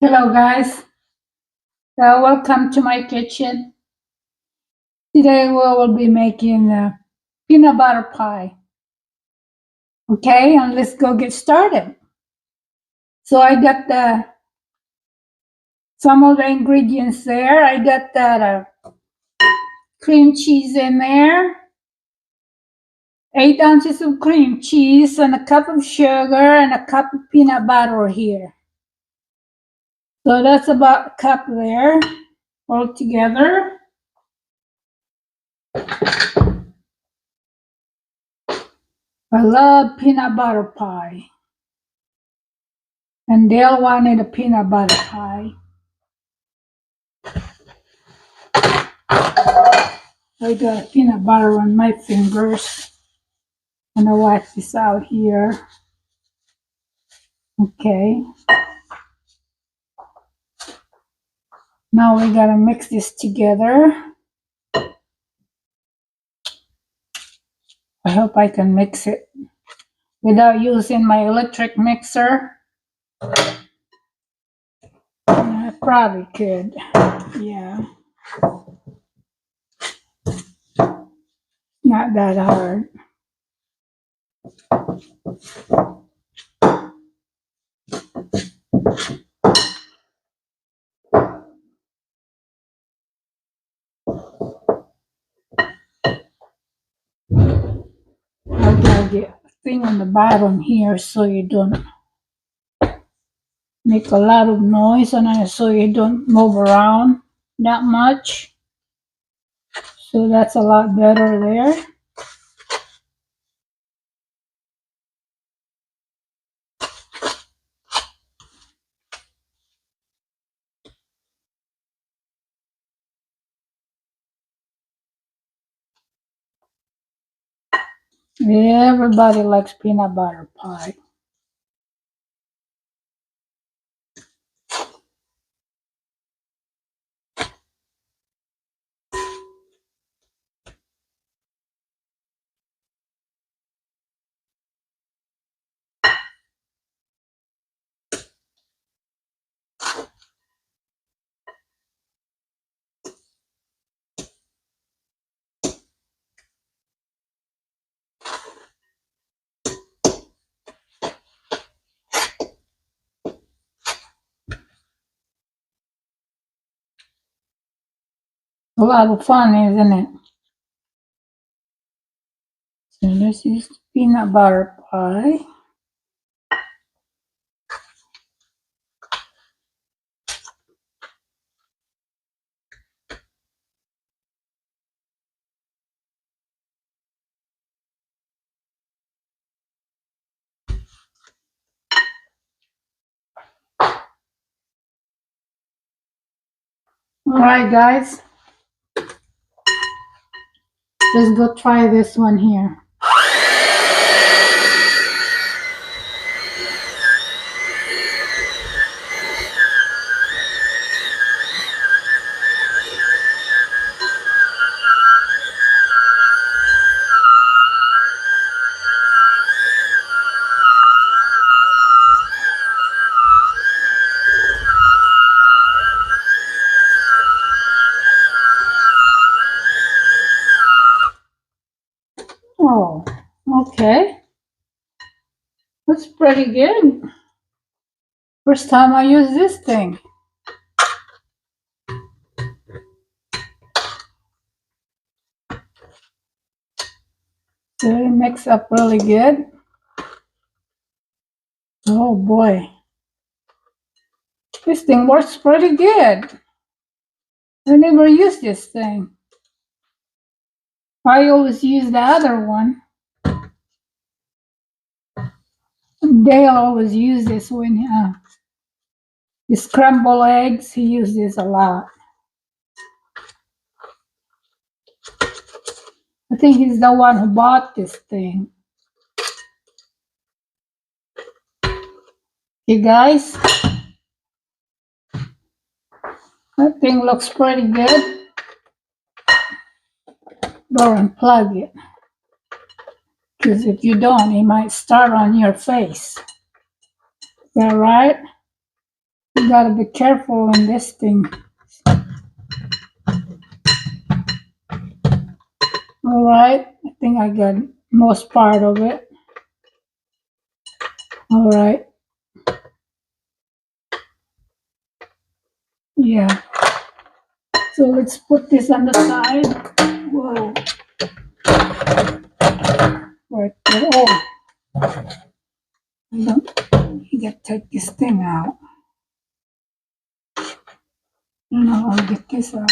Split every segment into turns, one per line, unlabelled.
Hello guys, welcome to my kitchen. Today we will be making peanut butter pie. Okay, and let's go get started. So I got some of the ingredients there. I got that cream cheese in there, 8 ounces of cream cheese, and a cup of sugar, and a cup of peanut butter here. So that's about a cup there all together. I love peanut butter pie. And Dale wanted a peanut butter pie. I got peanut butter on my fingers. I'm gonna wipe this out here. Okay. Now we gotta mix this together. I hope I can mix it without using my electric mixer. I probably could. Yeah. Not that hard. I gotta get a thing on the bottom here so you don't make a lot of noise and so you don't move around that much. So that's a lot better there. Everybody likes peanut butter pie. A lot of fun, isn't it? So this is peanut butter pie. Alright guys, let's go try this one here. Oh, okay. That's pretty good. First time I use this thing. So it mix up really good. Oh boy. This thing works pretty good. I never used this thing. I always use the other one. Dale always use this when he scramble eggs. He uses this a lot. I think he's the one who bought this thing. You guys, that thing looks pretty good. Go and plug it. Because if you don't, it might start on your face. Is that right? You gotta be careful in this thing. All right, I think I got most part of it. All right. Yeah. So let's put this on the side. Whoa. Right there. Oh, you gotta take this thing out. No, I'll get this out.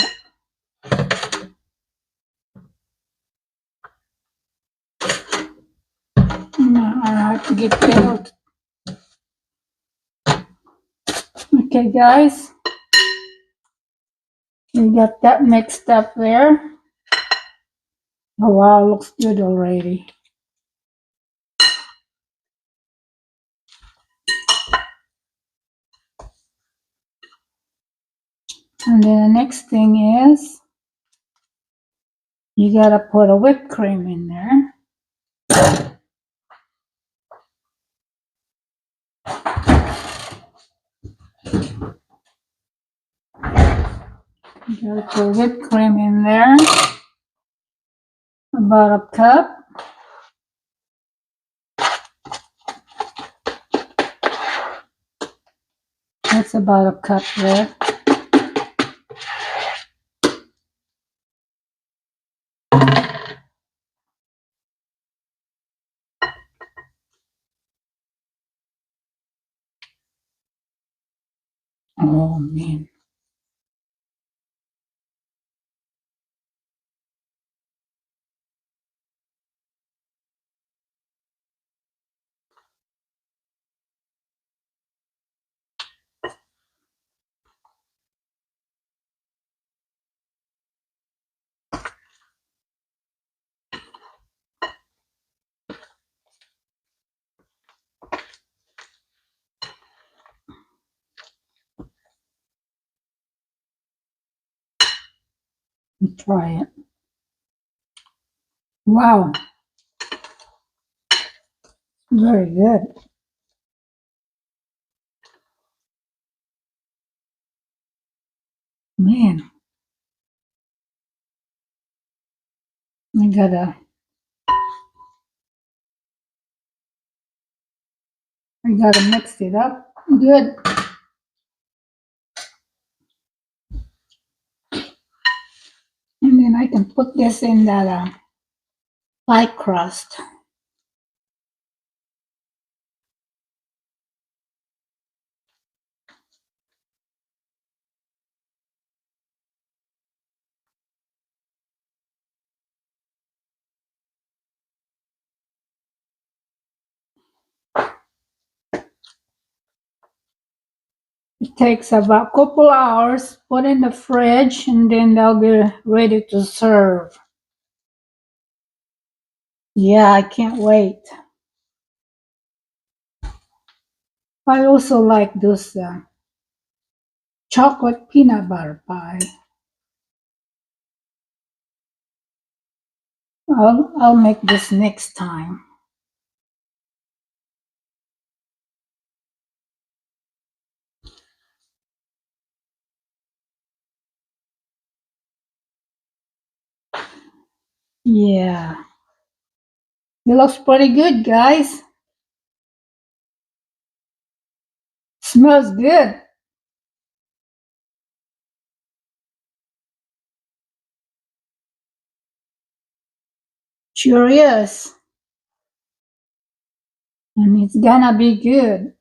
No, I have to get that out. Okay, guys. We got that mixed up there. Oh, wow, looks good already. And then the next thing is you gotta put a whipped cream in there. You gotta put whipped cream in there. About a cup. That's about a cup there. Oh man. Let me try it. Wow. Very good. Man. I gotta mix it up. Good. And then I can put this in that pie crust. It takes about a couple hours, put in the fridge, and then they'll be ready to serve. Yeah, I can't wait. I also like this chocolate peanut butter pie. I'll make this next time. Yeah. It looks pretty good, guys. Smells good. Sure is. And it's gonna be good.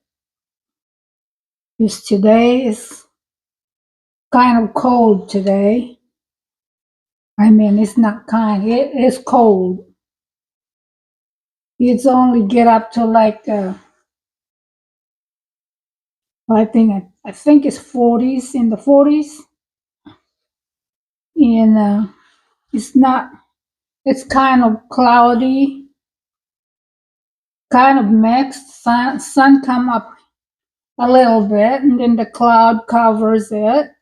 Because today is kind of cold today. I mean, it's not kind, it is cold. It's only get up to like, I think it's 40s, in the 40s. And it's not, it's kind of cloudy, kind of mixed. Sun come up a little bit, and then the cloud covers it.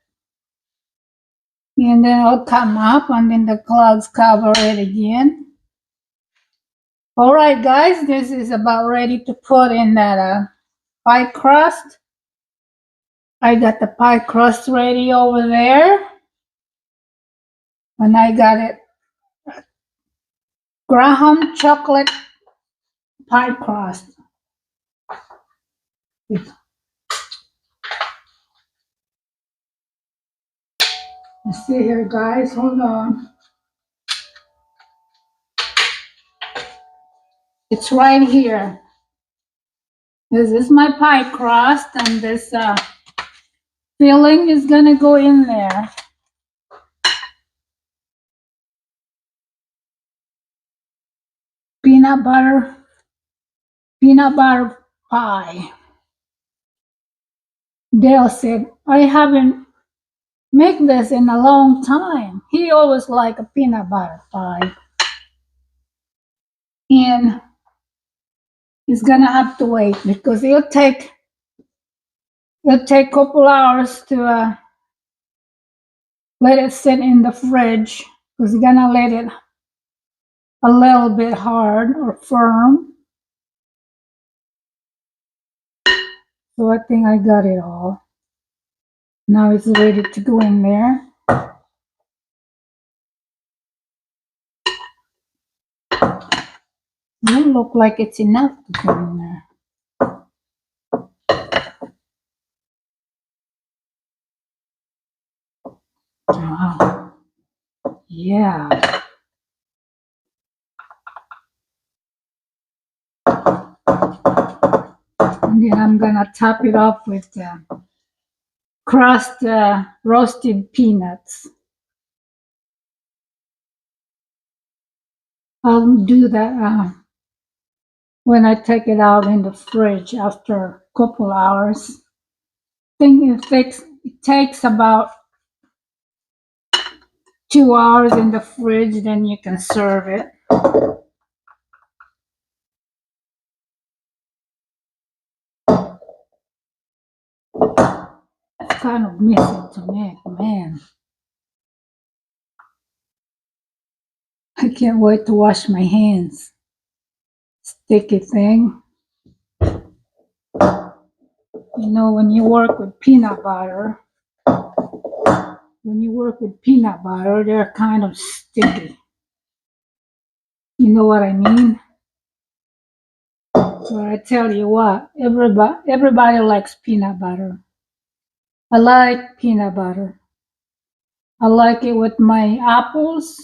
And then it'll come up, and then the clouds cover it again. All right, guys, this is about ready to put in that pie crust. I got the pie crust ready over there. And I got it Graham chocolate pie crust. You see here, guys, hold on. It's right here. This is my pie crust, and this filling is gonna go in there. Peanut butter pie. Dale said, I haven't made this in a long time. He always liked a peanut butter pie. And he's gonna have to wait because it'll take a couple hours to let it sit in the fridge, because you're gonna let it a little bit hard or firm. So I think I got it all. Now it's ready to go in there. Doesn't look like it's enough to go in there. Wow. Yeah. And then I'm gonna top it off with crushed roasted peanuts. I'll do that when I take it out in the fridge after a couple hours. I think it takes about 2 hours in the fridge, then you can serve it. It's kind of messy to make, man. I can't wait to wash my hands. Sticky thing. You know, when you work with peanut butter, they're kind of sticky. You know what I mean? So I tell you what, everybody likes peanut butter. I like peanut butter. I like it with my apples.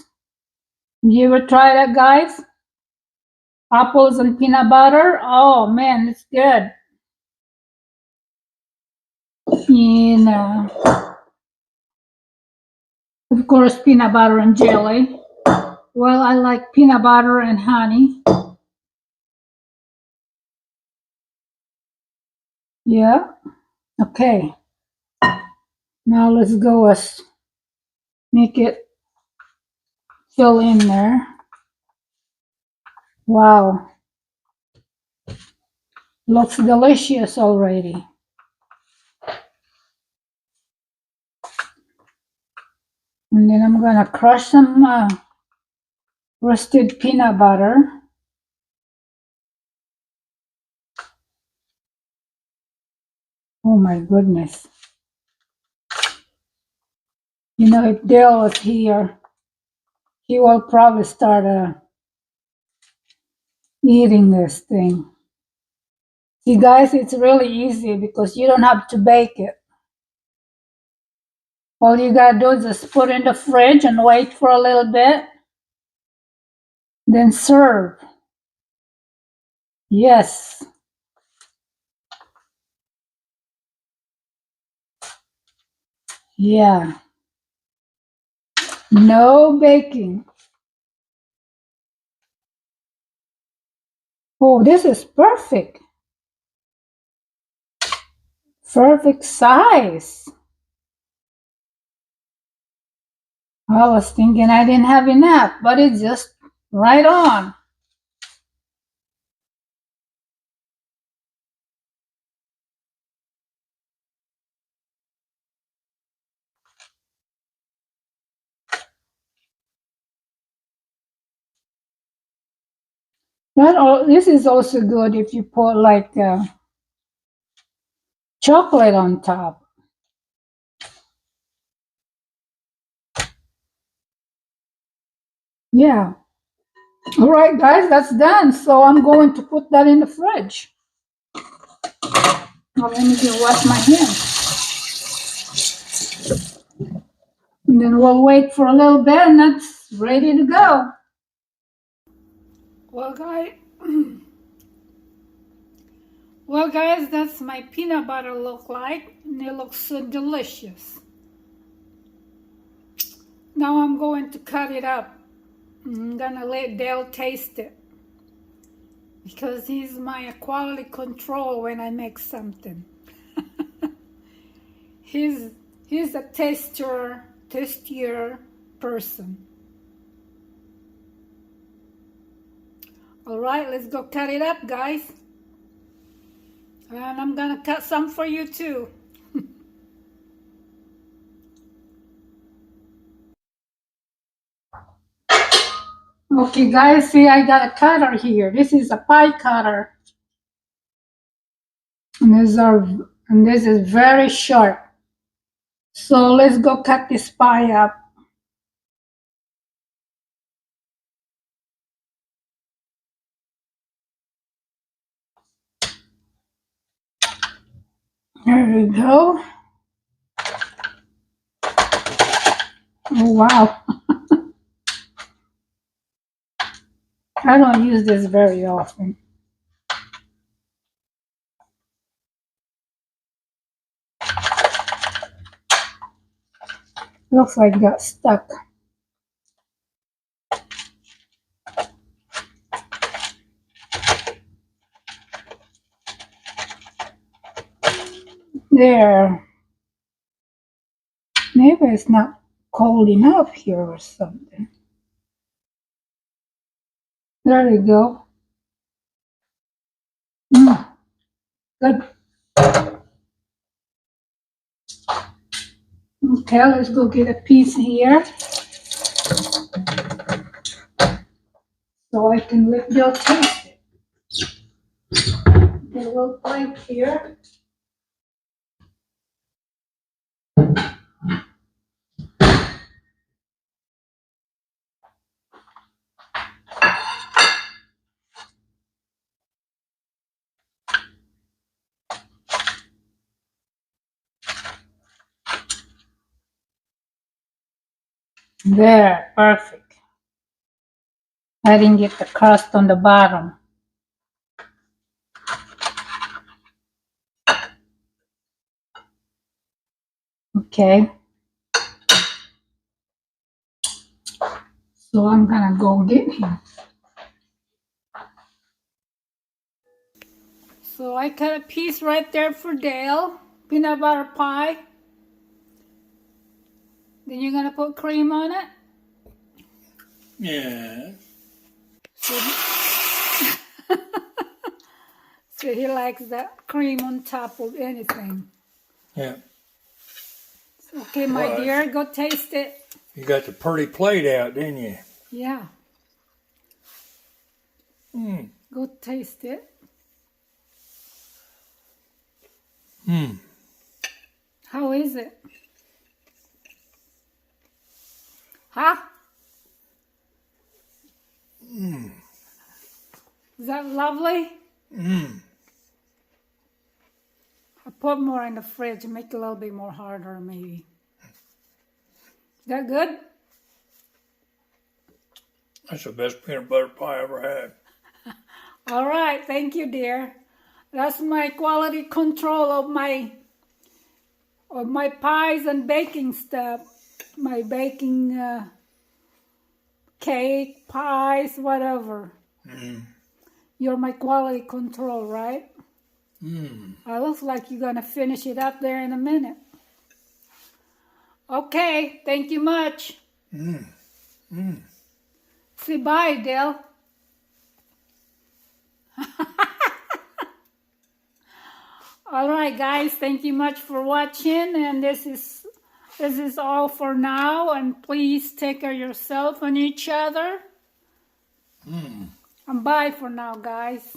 You ever try that, guys? Apples and peanut butter? Oh man, it's good. And of course, peanut butter and jelly. Well, I like peanut butter and honey. Yeah. Okay. Now let's go make it fill in there. Wow. Looks delicious already. And then I'm gonna crush some roasted peanut butter. Oh my goodness. You know, if Dale was here, he will probably start eating this thing. See, guys, it's really easy because you don't have to bake it. All you gotta do is just put it in the fridge and wait for a little bit, then serve. Yes. Yeah. No baking. Oh, this is perfect. Perfect size. I was thinking I didn't have enough, but it's just right on. This is also good if you put like chocolate on top. Yeah. All right, guys, that's done. So I'm going to put that in the fridge. Now let me just wash my hands. And then we'll wait for a little bit and it's ready to go. Well, guys, that's my peanut butter look like. And it looks so delicious. Now I'm going to cut it up. I'm gonna let Dale taste it. Because he's my quality control when I make something. he's a tastier person. All right, let's go cut it up, guys. And I'm gonna cut some for you too. Okay, guys, see, I got a cutter here. This is a pie cutter. And this is very sharp. So let's go cut this pie up. There we go. Oh, wow. I don't use this very often. Looks like it got stuck. There. Maybe it's not cold enough here or something. There we go. Good. Okay, let's go get a piece here. So I can let Bill taste it. Get a little plate here. There, perfect. I didn't get the crust on the bottom. Okay. So I'm gonna go get him. So I cut a piece right there for Dale. Peanut butter pie. Then you're gonna put cream on it?
Yeah.
So he likes that cream on top of anything.
Yeah.
Okay, my
Well,
dear, go taste it.
You got the pretty plate out, didn't you?
Yeah. Go taste it. How is it? Huh? Is that lovely? I put more in the fridge, make it a little bit more harder maybe. Is that good?
That's the best peanut butter pie I ever had.
All right, thank you, dear. That's my quality control of my pies and baking stuff. My baking cake, pies, whatever. You're my quality control, right? It looks like you're gonna finish it up there in a minute. Okay, thank you much. Say bye, Dale. All right, guys, thank you much for watching, and this is all for now, and please take care of yourself and each other. And bye for now, guys.